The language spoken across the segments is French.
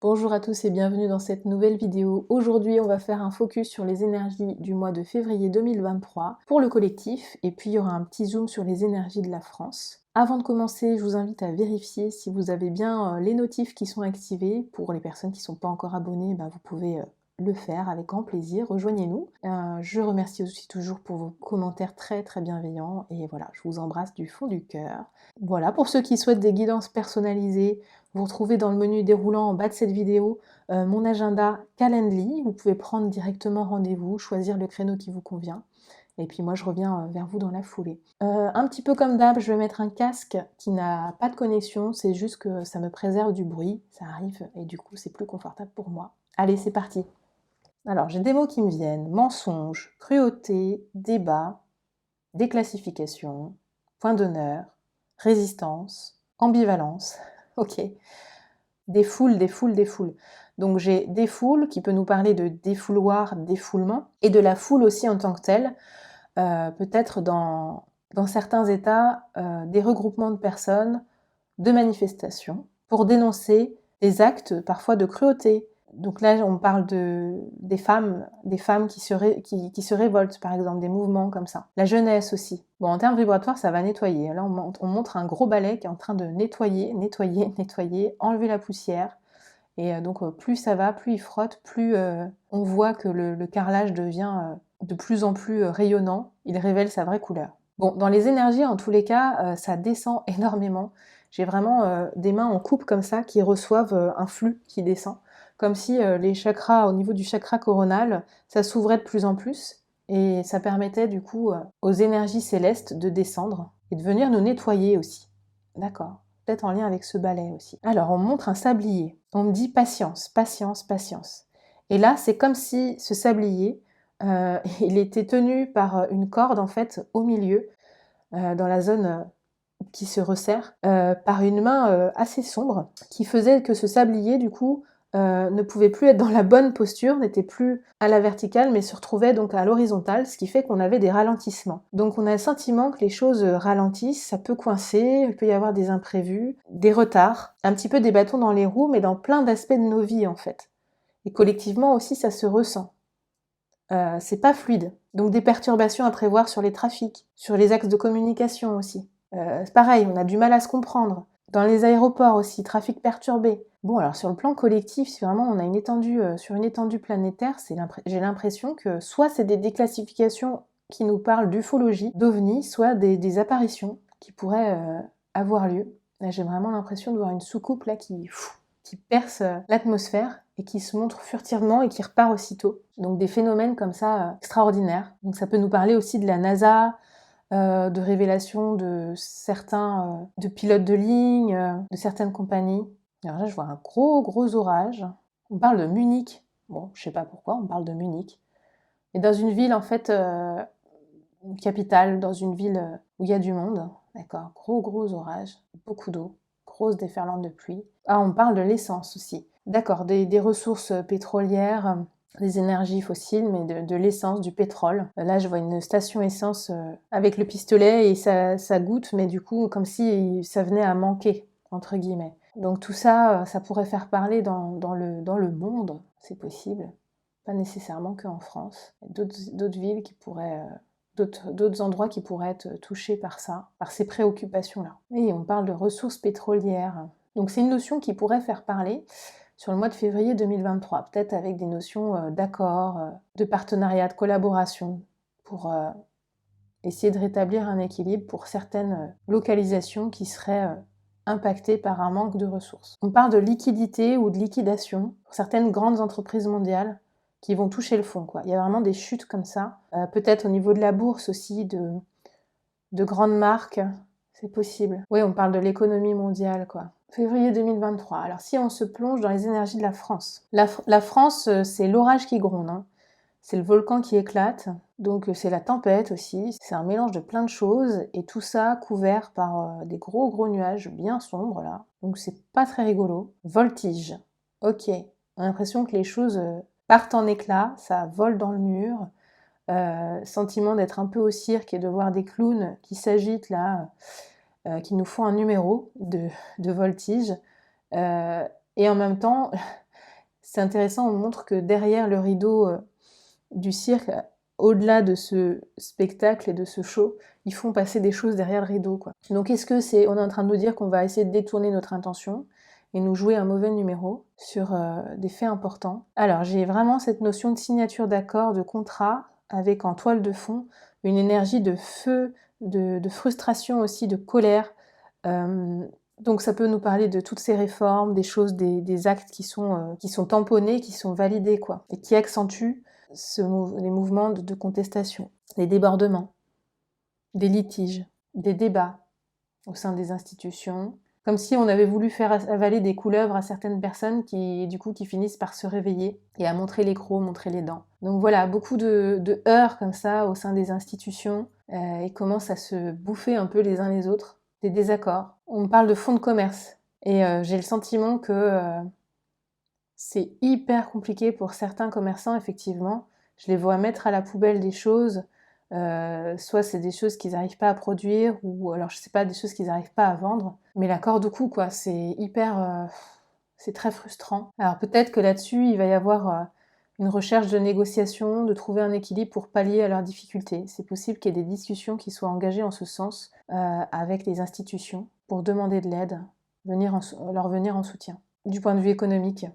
Bonjour à tous et bienvenue dans cette nouvelle vidéo. Aujourd'hui, on va faire un focus sur les énergies du mois de février 2023 pour le collectif et puis il y aura un petit zoom sur les énergies de la France. Avant de commencer, je vous invite à vérifier si vous avez bien les notifs qui sont activés. Pour les personnes qui ne sont pas encore abonnées, vous pouvez le faire avec grand plaisir, rejoignez-nous. Je remercie aussi toujours pour vos commentaires très bienveillants et voilà, je vous embrasse du fond du cœur. Voilà, pour ceux qui souhaitent des guidances personnalisées, vous retrouvez dans le menu déroulant en bas de cette vidéo mon agenda Calendly. Vous pouvez prendre directement rendez-vous, choisir le créneau qui vous convient. Et puis moi, je reviens vers vous dans la foulée. Un petit peu comme d'hab, je vais mettre un casque qui n'a pas de connexion. C'est juste que ça me préserve du bruit. Ça arrive et du coup, c'est plus confortable pour moi. Allez, c'est parti. Alors, j'ai des mots qui me viennent. Mensonge, cruauté, débat, déclassification, point d'honneur, résistance, ambivalence. Ok. Des foules. Donc j'ai des foules qui peut nous parler de défouloir, défoulement, et de la foule aussi en tant que telle, peut-être dans certains états, des regroupements de personnes, de manifestations, pour dénoncer des actes parfois de cruauté. Donc là, on parle des femmes qui se révoltent, par exemple, des mouvements comme ça. La jeunesse aussi. Bon, en termes vibratoires, ça va nettoyer. Là, on montre un gros balai qui est en train de nettoyer, enlever la poussière. Et donc, plus ça va, plus il frotte, plus on voit que le carrelage devient de plus en plus rayonnant. Il révèle sa vraie couleur. Bon, dans les énergies, en tous les cas, ça descend énormément. J'ai vraiment des mains en coupe comme ça qui reçoivent un flux qui descend. Comme si les chakras, au niveau du chakra coronal, ça s'ouvrait de plus en plus. Et ça permettait du coup aux énergies célestes de descendre et de venir nous nettoyer aussi. D'accord. Peut-être en lien avec ce balai aussi. Alors, on me montre un sablier. On me dit patience. Et là, c'est comme si ce sablier, il était tenu par une corde en fait au milieu, dans la zone qui se resserre, par une main assez sombre, qui faisait que ce sablier, du coup, ne pouvait plus être dans la bonne posture, n'était plus à la verticale, mais se retrouvait donc à l'horizontale, ce qui fait qu'on avait des ralentissements. Donc on a le sentiment que les choses ralentissent, ça peut coincer, il peut y avoir des imprévus, des retards, un petit peu des bâtons dans les roues, mais dans plein d'aspects de nos vies en fait. Et collectivement aussi, ça se ressent. C'est pas fluide. Donc des perturbations à prévoir sur les trafics, sur les axes de communication aussi. C'est pareil, on a du mal à se comprendre. Dans les aéroports aussi, trafic perturbé. Bon, alors sur le plan collectif, si vraiment on a une étendue, sur une étendue planétaire, j'ai l'impression que soit c'est des déclassifications qui nous parlent d'ufologie, d'ovnis, soit des apparitions qui pourraient avoir lieu. Là, j'ai vraiment l'impression de voir une soucoupe là qui perce l'atmosphère et qui se montre furtivement et qui repart aussitôt. Donc des phénomènes comme ça extraordinaires. Donc ça peut nous parler aussi de la NASA, de révélations de certains de pilotes de ligne, de certaines compagnies. Alors là, je vois un gros orage. On parle de Munich. Bon, je sais pas pourquoi, on parle de Munich. Et dans une ville, en fait, une capitale, dans une ville où il y a du monde. D'accord, gros orage, beaucoup d'eau, grosse déferlante de pluie. Ah, on parle de l'essence aussi. D'accord, des ressources pétrolières, des énergies fossiles, mais de l'essence, du pétrole. Là, je vois une station essence avec le pistolet et ça goutte, mais du coup, comme si ça venait à manquer, entre guillemets. Donc tout ça, ça pourrait faire parler dans le monde, c'est possible. Pas nécessairement qu'en France. Il y a d'autres villes qui pourraient... d'autres endroits qui pourraient être touchés par ça, par ces préoccupations-là. Et on parle de ressources pétrolières. Donc c'est une notion qui pourrait faire parler sur le mois de février 2023, peut-être avec des notions d'accord, de partenariat, de collaboration, pour essayer de rétablir un équilibre pour certaines localisations qui seraient impactées par un manque de ressources. On parle de liquidité ou de liquidation pour certaines grandes entreprises mondiales qui vont toucher le fond, quoi. Il y a vraiment des chutes comme ça. Peut-être au niveau de la bourse aussi, de grandes marques, c'est possible. Oui, on parle de l'économie mondiale, quoi. Février 2023. Alors si on se plonge dans les énergies de la France. La France, c'est l'orage qui gronde, hein. C'est le volcan qui éclate, donc c'est la tempête aussi. C'est un mélange de plein de choses, et tout ça couvert par des gros nuages bien sombres, là. Donc c'est pas très rigolo. Voltige. Ok, on a l'impression que les choses partent en éclats, ça vole dans le mur. Sentiment d'être un peu au cirque et de voir des clowns qui s'agitent là, qui nous font un numéro de voltige. Et en même temps, C'est intéressant, on montre que derrière le rideau du cirque, au-delà de ce spectacle et de ce show, ils font passer des choses derrière le rideau, quoi. Donc est-ce que on est en train de nous dire qu'on va essayer de détourner notre intention et nous jouer un mauvais numéro sur des faits importants? Alors j'ai vraiment cette notion de signature d'accord, de contrat, avec en toile de fond une énergie de feu, de frustration aussi, de colère. Donc ça peut nous parler de toutes ces réformes, des choses, des actes qui sont tamponnés, qui sont validés, quoi, et qui accentuent les mouvements de contestation, les débordements, des litiges, des débats au sein des institutions, comme si on avait voulu faire avaler des couleuvres à certaines personnes qui finissent par se réveiller et à montrer les crocs, montrer les dents. Donc voilà, beaucoup de heurts comme ça au sein des institutions et commencent à se bouffer un peu les uns les autres, des désaccords. On me parle de fonds de commerce et j'ai le sentiment que c'est hyper compliqué pour certains commerçants, effectivement. Je les vois mettre à la poubelle des choses, soit c'est des choses qu'ils n'arrivent pas à produire, ou alors je sais pas, des choses qu'ils n'arrivent pas à vendre. Mais la corde au cou, quoi, c'est hyper... c'est très frustrant. Alors peut-être que là-dessus, il va y avoir une recherche de négociation, de trouver un équilibre pour pallier à leurs difficultés. C'est possible qu'il y ait des discussions qui soient engagées en ce sens avec les institutions pour demander de l'aide, leur venir en soutien. Du point de vue économique,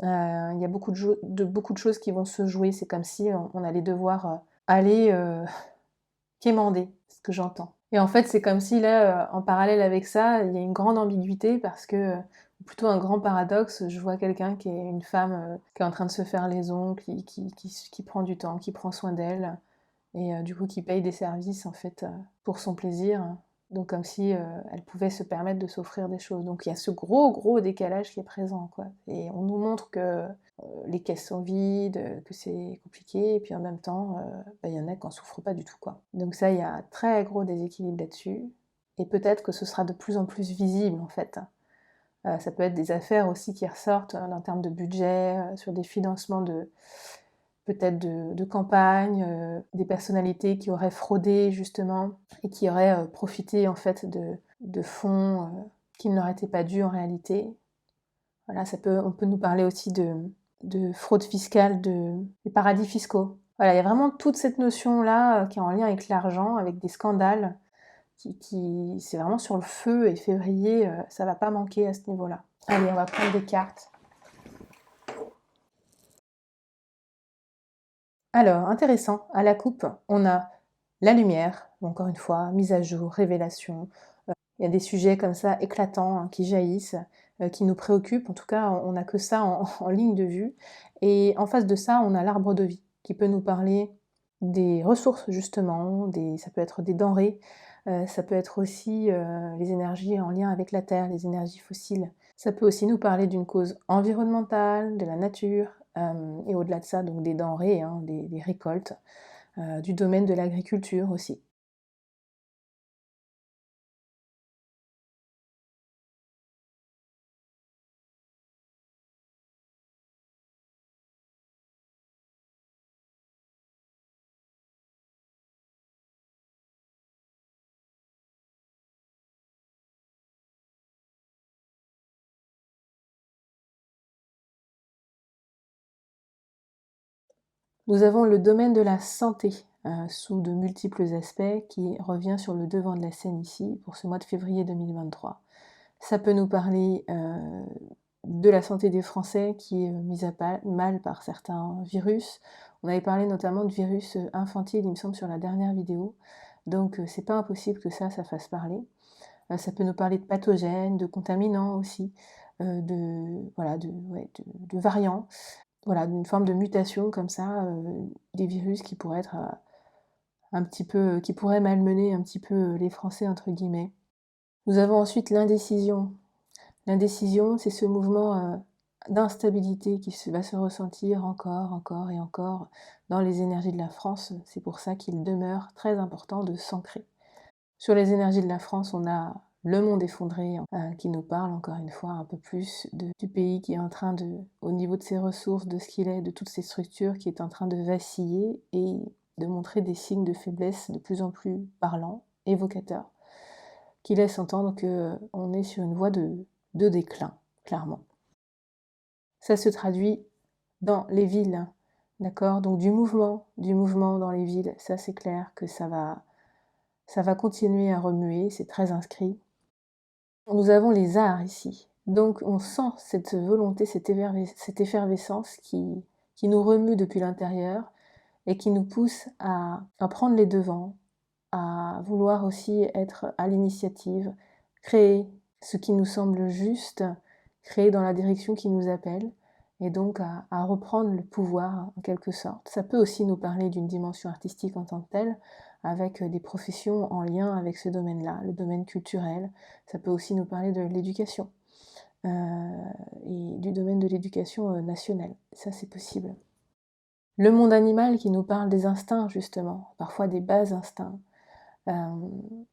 il y a beaucoup de choses qui vont se jouer. C'est comme si on allait devoir aller quémander, c'est ce que j'entends. Et en fait, c'est comme si là, en parallèle avec ça, il y a une grande ambiguïté parce que, ou plutôt un grand paradoxe, je vois quelqu'un qui est une femme qui est en train de se faire les ongles, qui prend du temps, qui prend soin d'elle, et du coup qui paye des services en fait pour son plaisir. Donc comme si elle pouvait se permettre de s'offrir des choses. Donc il y a ce gros décalage qui est présent, quoi. Et on nous montre que les caisses sont vides, que c'est compliqué, et puis en même temps, il y en a qui n'en souffrent pas du tout, quoi. Donc ça, il y a un très gros déséquilibre là-dessus. Et peut-être que ce sera de plus en plus visible, en fait. Ça peut être des affaires aussi qui ressortent en termes de budget, sur des financements peut-être de campagne, des personnalités qui auraient fraudé justement et qui auraient profité en fait de fonds qui ne leur étaient pas dus en réalité. Voilà, on peut nous parler aussi de fraude fiscale, des paradis fiscaux. Voilà, il y a vraiment toute cette notion-là qui est en lien avec l'argent, avec des scandales, c'est vraiment sur le feu, et février, ça va pas manquer à ce niveau-là. Allez, on va prendre des cartes. Alors, intéressant, à la coupe, on a la lumière, encore une fois, mise à jour, révélation. Il y a des sujets comme ça éclatants qui jaillissent, qui nous préoccupent. En tout cas, on n'a que ça en ligne de vue. Et en face de ça, on a l'arbre de vie qui peut nous parler des ressources justement, ça peut être des denrées, ça peut être aussi les énergies en lien avec la terre, les énergies fossiles. Ça peut aussi nous parler d'une cause environnementale, de la nature, et au-delà de ça, donc des denrées, hein, des récoltes, du domaine de l'agriculture aussi. Nous avons le domaine de la santé, sous de multiples aspects, qui revient sur le devant de la scène ici, pour ce mois de février 2023. Ça peut nous parler de la santé des Français qui est mise à mal par certains virus. On avait parlé notamment de virus infantile, il me semble, sur la dernière vidéo. Donc c'est pas impossible que ça fasse parler. Ça peut nous parler de pathogènes, de contaminants aussi, de variants. Voilà, d'une forme de mutation comme ça, des virus qui pourraient être un petit peu, qui pourraient malmener un petit peu les Français entre guillemets. Nous avons ensuite l'indécision. L'indécision, c'est ce mouvement d'instabilité qui va se ressentir encore et encore dans les énergies de la France. C'est pour ça qu'il demeure très important de s'ancrer. Sur les énergies de la France, on a le monde effondré qui nous parle encore une fois un peu plus du pays qui est en train au niveau de ses ressources, de ce qu'il est, de toutes ses structures, qui est en train de vaciller et de montrer des signes de faiblesse de plus en plus parlants, évocateurs, qui laissent entendre qu'on est sur une voie de déclin, clairement. ça se traduit dans les villes, d'accord? Donc du mouvement dans les villes, ça c'est clair que ça va continuer à remuer, c'est très inscrit. Nous avons les arts ici, donc on sent cette volonté, cette effervescence qui nous remue depuis l'intérieur et qui nous pousse à prendre les devants, à vouloir aussi être à l'initiative, créer ce qui nous semble juste, créer dans la direction qui nous appelle, et donc à reprendre le pouvoir en quelque sorte. Ça peut aussi nous parler d'une dimension artistique en tant que telle, avec des professions en lien avec ce domaine-là, le domaine culturel. Ça peut aussi nous parler de l'éducation, et du domaine de l'éducation nationale. Ça, c'est possible. Le monde animal qui nous parle des instincts, justement, parfois des bas instincts,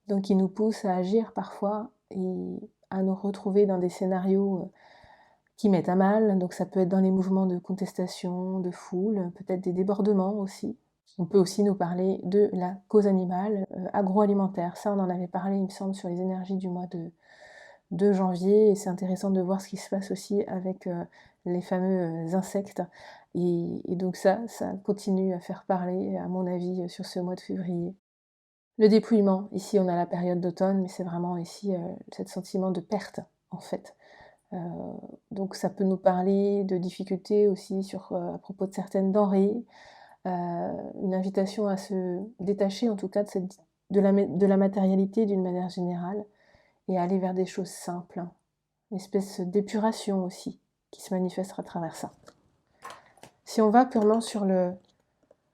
donc qui nous pousse à agir parfois et à nous retrouver dans des scénarios qui mettent à mal. Donc ça peut être dans les mouvements de contestation, de foule, peut-être des débordements aussi. On peut aussi nous parler de la cause animale, agroalimentaire. Ça, on en avait parlé, il me semble, sur les énergies du mois de janvier, et c'est intéressant de voir ce qui se passe aussi avec les fameux insectes. Et donc ça continue à faire parler, à mon avis, sur ce mois de février. Le dépouillement, ici on a la période d'automne, mais c'est vraiment ici ce sentiment de perte, en fait. Donc ça peut nous parler de difficultés aussi à propos de certaines denrées, une invitation à se détacher en tout cas de la matérialité d'une manière générale, et aller vers des choses simples. Une espèce d'épuration aussi, qui se manifestera à travers ça. Si on va purement sur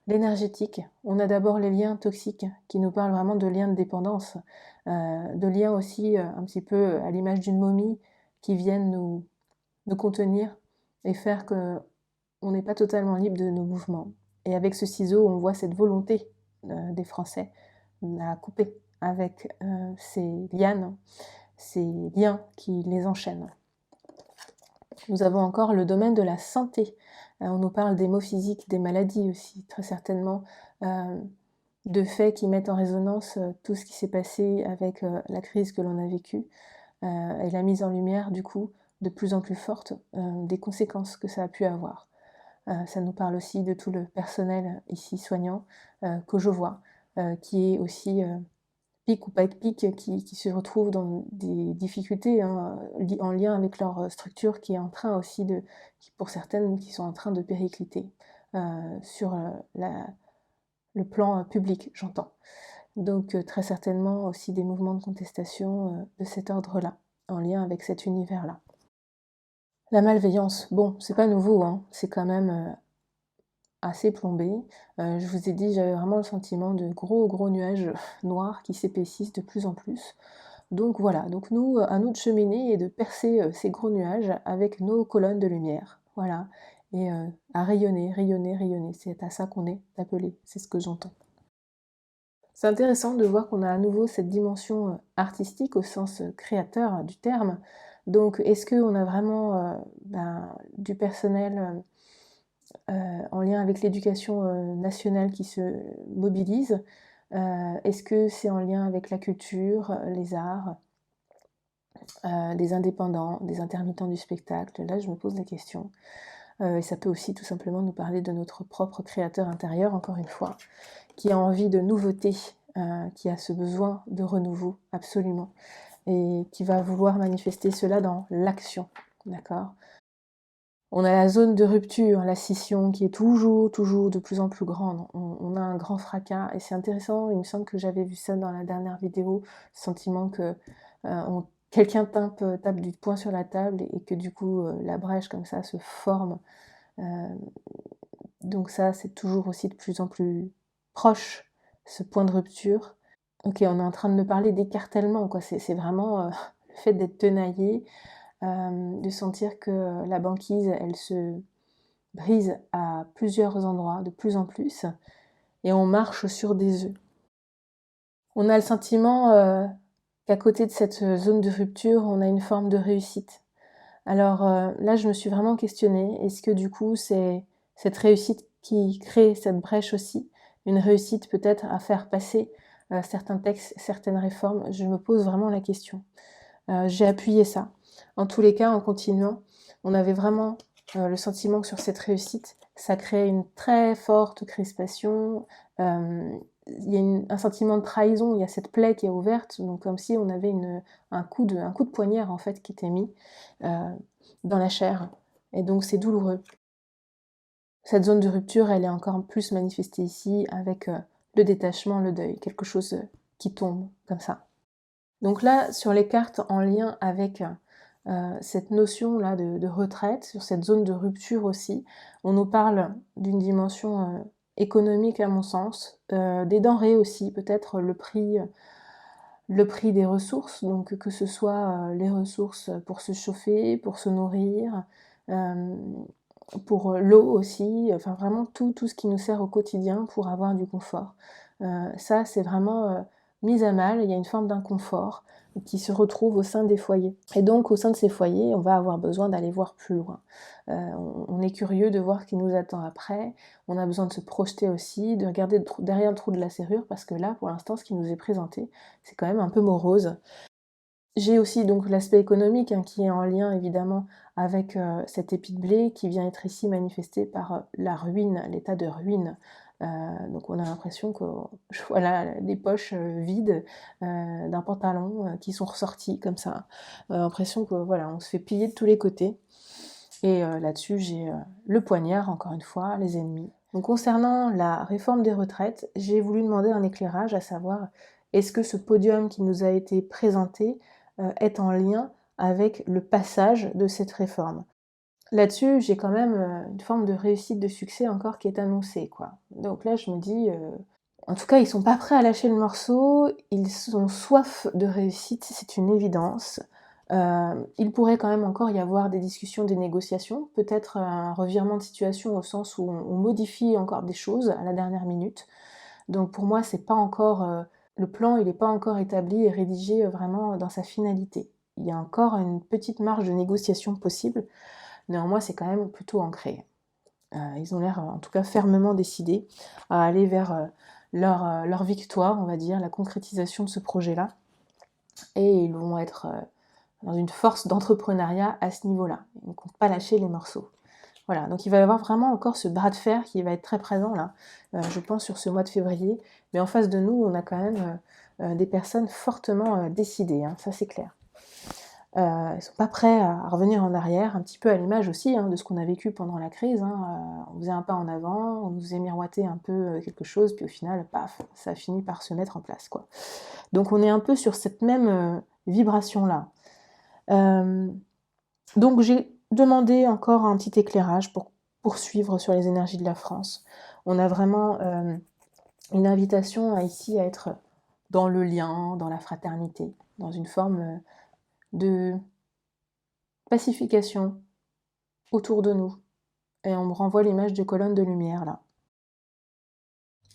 l'énergétique, on a d'abord les liens toxiques, qui nous parlent vraiment de liens de dépendance, de liens aussi un petit peu à l'image d'une momie, qui viennent nous contenir et faire qu'on n'est pas totalement libre de nos mouvements. Et avec ce ciseau, on voit cette volonté des Français à couper avec ces lianes, ces liens qui les enchaînent. Nous avons encore le domaine de la santé. On nous parle des maux physiques, des maladies aussi, très certainement, de faits qui mettent en résonance tout ce qui s'est passé avec la crise que l'on a vécue, et la mise en lumière, du coup, de plus en plus forte des conséquences que ça a pu avoir. Ça nous parle aussi de tout le personnel ici soignant que je vois, qui est aussi pic ou pas pic, qui se retrouvent dans des difficultés en lien avec leur structure qui est en train aussi pour certaines, qui sont en train de péricliter sur le plan public, j'entends. Donc très certainement aussi des mouvements de contestation de cet ordre-là, en lien avec cet univers-là. La malveillance, bon, c'est pas nouveau, hein, c'est quand même assez plombé. Je vous ai dit, j'avais vraiment le sentiment de gros nuages noirs qui s'épaississent de plus en plus. Donc voilà, donc nous, à nous de cheminer et de percer ces gros nuages avec nos colonnes de lumière. Voilà, et à rayonner, rayonner, rayonner. C'est à ça qu'on est appelé, c'est ce que j'entends. C'est intéressant de voir qu'on a à nouveau cette dimension artistique au sens créateur du terme. Donc est-ce qu'on a vraiment du personnel en lien avec l'éducation nationale qui se mobilise? Est-ce que c'est en lien avec la culture, les arts, des indépendants, des intermittents du spectacle? Là, je me pose la question. Et ça peut aussi tout simplement nous parler de notre propre créateur intérieur, encore une fois, qui a envie de nouveauté, qui a ce besoin de renouveau, absolument, et qui va vouloir manifester cela dans l'action, d'accord? On a la zone de rupture, la scission, qui est toujours de plus en plus grande. On a un grand fracas, et c'est intéressant, il me semble que j'avais vu ça dans la dernière vidéo, le sentiment que quelqu'un tape du poing sur la table, et que du coup la brèche comme ça se forme. Donc ça, c'est toujours aussi de plus en plus proche, ce point de rupture. Ok, on est en train de me parler d'écartèlement, quoi. C'est vraiment le fait d'être tenaillé, de sentir que la banquise, elle se brise à plusieurs endroits, de plus en plus, et on marche sur des œufs. On a le sentiment qu'à côté de cette zone de rupture, on a une forme de réussite. Alors là, je me suis vraiment questionnée, est-ce que du coup, c'est cette réussite qui crée cette brèche aussi, une réussite peut-être à faire passer certains textes, certaines réformes? Je me pose vraiment la question. J'ai appuyé ça. En tous les cas, en continuant, on avait vraiment le sentiment que sur cette réussite, ça crée une très forte crispation. Il y a un sentiment de trahison, il y a cette plaie qui est ouverte, donc comme si on avait un coup de poignard en fait qui était mis dans la chair. Et donc c'est douloureux. Cette zone de rupture, elle est encore plus manifestée ici avec le détachement, le deuil, quelque chose qui tombe comme ça. Donc là, sur les cartes en lien avec cette notion-là de retraite, sur cette zone de rupture aussi, on nous parle d'une dimension économique à mon sens, des denrées aussi, peut-être le prix des ressources, donc que ce soit les ressources pour se chauffer, pour se nourrir, pour l'eau aussi, enfin vraiment tout ce qui nous sert au quotidien pour avoir du confort. Ça, c'est vraiment mis à mal, il y a une forme d'inconfort qui se retrouve au sein des foyers. Et donc, au sein de ces foyers, on va avoir besoin d'aller voir plus loin. On est curieux de voir ce qui nous attend après, on a besoin de se projeter aussi, de regarder derrière le trou de la serrure, parce que là, pour l'instant, ce qui nous est présenté, c'est quand même un peu morose. J'ai aussi donc l'aspect économique qui est en lien évidemment avec cet épi de blé qui vient être ici manifesté par la ruine, l'état de ruine. Donc on a l'impression que voilà, les poches vides d'un pantalon qui sont ressorties comme ça. L'impression que voilà, on se fait piller de tous les côtés. Et là-dessus, j'ai le poignard, encore une fois, les ennemis. Donc concernant la réforme des retraites, j'ai voulu demander un éclairage, à savoir, est-ce que ce podium qui nous a été présenté est en lien avec le passage de cette réforme? Là-dessus, j'ai quand même une forme de réussite, de succès encore qui est annoncée, quoi. Donc là, je me dis, en tout cas, ils sont pas prêts à lâcher le morceau, ils ont soif de réussite, c'est une évidence. Il pourrait quand même encore y avoir des discussions, des négociations, peut-être un revirement de situation au sens où on modifie encore des choses à la dernière minute. Donc pour moi, c'est pas encore le plan, il n'est pas encore établi et rédigé vraiment dans sa finalité. Il y a encore une petite marge de négociation possible, néanmoins c'est quand même plutôt ancré. Ils ont l'air en tout cas fermement décidés à aller vers leur victoire, on va dire, la concrétisation de ce projet-là. Et ils vont être dans une force d'entrepreneuriat à ce niveau-là. Ils ne comptent pas lâcher les morceaux. Voilà, donc il va y avoir vraiment encore ce bras de fer qui va être très présent là, je pense sur ce mois de février. Mais en face de nous, on a quand même des personnes fortement décidées, hein, ça c'est clair. Ils ne sont pas prêts à revenir en arrière, un petit peu à l'image aussi de ce qu'on a vécu pendant la crise. On faisait un pas en avant, on nous faisait miroiter un peu quelque chose, puis au final, paf, ça a fini par se mettre en place, quoi. Donc on est un peu sur cette même vibration-là. Donc j'ai demandé encore un petit éclairage pour poursuivre sur les énergies de la France. On a vraiment une invitation ici à être dans le lien, dans la fraternité, dans une forme de pacification autour de nous. Et on me renvoie l'image de colonnes de lumière là.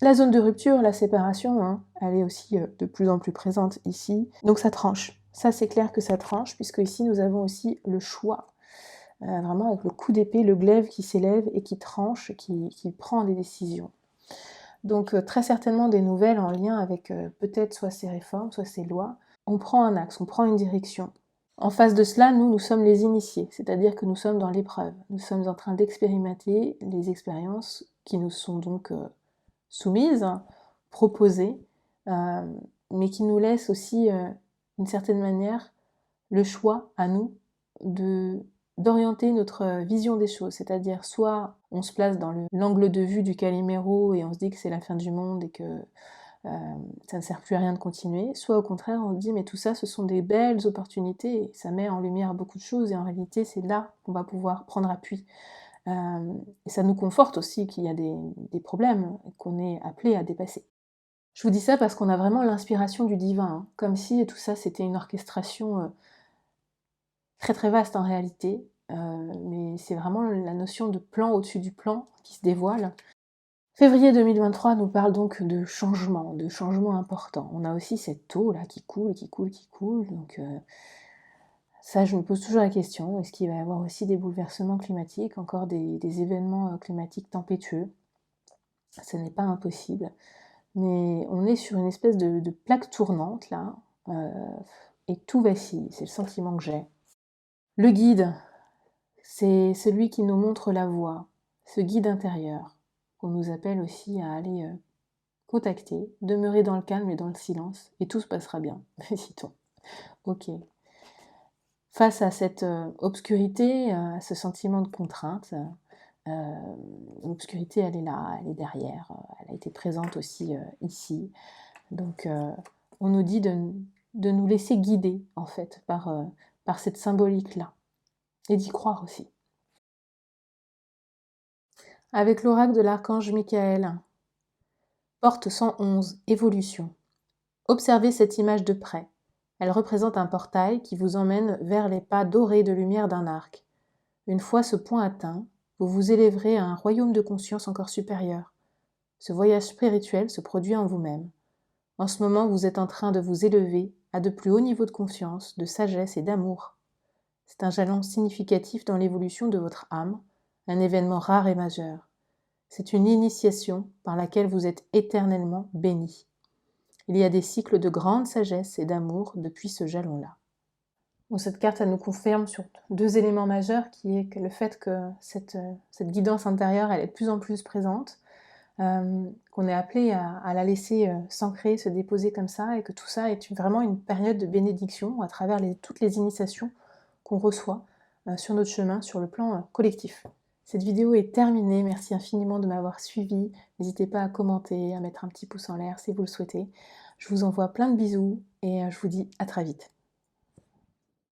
La zone de rupture, la séparation, elle est aussi de plus en plus présente ici. Donc ça tranche. Ça c'est clair que ça tranche, puisque ici nous avons aussi le choix. Vraiment avec le coup d'épée, le glaive qui s'élève et qui tranche, qui prend des décisions. Donc très certainement des nouvelles en lien avec peut-être soit ces réformes, soit ces lois. On prend un axe, on prend une direction. En face de cela, nous sommes les initiés, c'est-à-dire que nous sommes dans l'épreuve. Nous sommes en train d'expérimenter les expériences qui nous sont donc soumises, proposées, mais qui nous laissent aussi, d'une certaine manière, le choix à nous d'orienter notre vision des choses, c'est-à-dire soit on se place dans l'angle de vue du Calimero et on se dit que c'est la fin du monde et que ça ne sert plus à rien de continuer, soit au contraire on se dit mais tout ça ce sont des belles opportunités, et ça met en lumière beaucoup de choses et en réalité c'est là qu'on va pouvoir prendre appui. Et ça nous conforte aussi qu'il y a des problèmes qu'on est appelé à dépasser. Je vous dis ça parce qu'on a vraiment l'inspiration du divin, comme si tout ça c'était une orchestration très très vaste en réalité, mais c'est vraiment la notion de plan au-dessus du plan qui se dévoile. Février 2023 nous parle donc de changement important. On a aussi cette eau là qui coule, qui coule, qui coule, donc ça je me pose toujours la question, est-ce qu'il va y avoir aussi des bouleversements climatiques, encore des événements climatiques tempétueux? Ce n'est pas impossible, mais on est sur une espèce de plaque tournante là, et tout vacille, c'est le sentiment que j'ai. Le guide, C'est celui qui nous montre la voie, ce guide intérieur, qu'on nous appelle aussi à aller contacter, demeurer dans le calme et dans le silence, et tout se passera bien, citons. Ok. Face à cette obscurité, à ce sentiment de contrainte, l'obscurité, elle est là, elle est derrière, elle a été présente aussi ici. Donc, on nous dit de nous laisser guider, en fait, par cette symbolique-là, et d'y croire aussi. Avec l'oracle de l'archange Michael, porte 111, évolution. Observez cette image de près. Elle représente un portail qui vous emmène vers les pas dorés de lumière d'un arc. Une fois ce point atteint, vous vous élèverez à un royaume de conscience encore supérieur. Ce voyage spirituel se produit en vous-même. En ce moment, vous êtes en train de vous élever à de plus hauts niveaux de confiance, de sagesse et d'amour. C'est un jalon significatif dans l'évolution de votre âme, un événement rare et majeur. C'est une initiation par laquelle vous êtes éternellement béni. Il y a des cycles de grande sagesse et d'amour depuis ce jalon-là. Bon, cette carte, elle nous confirme sur 2 éléments majeurs, qui est que le fait que cette guidance intérieure, elle est de plus en plus présente, qu'on est appelé à la laisser s'ancrer, se déposer comme ça, et que tout ça est vraiment une période de bénédiction à travers toutes les initiations qu'on reçoit sur notre chemin, sur le plan collectif. Cette vidéo est terminée, merci infiniment de m'avoir suivi. N'hésitez pas à commenter, à mettre un petit pouce en l'air si vous le souhaitez. Je vous envoie plein de bisous et je vous dis à très vite.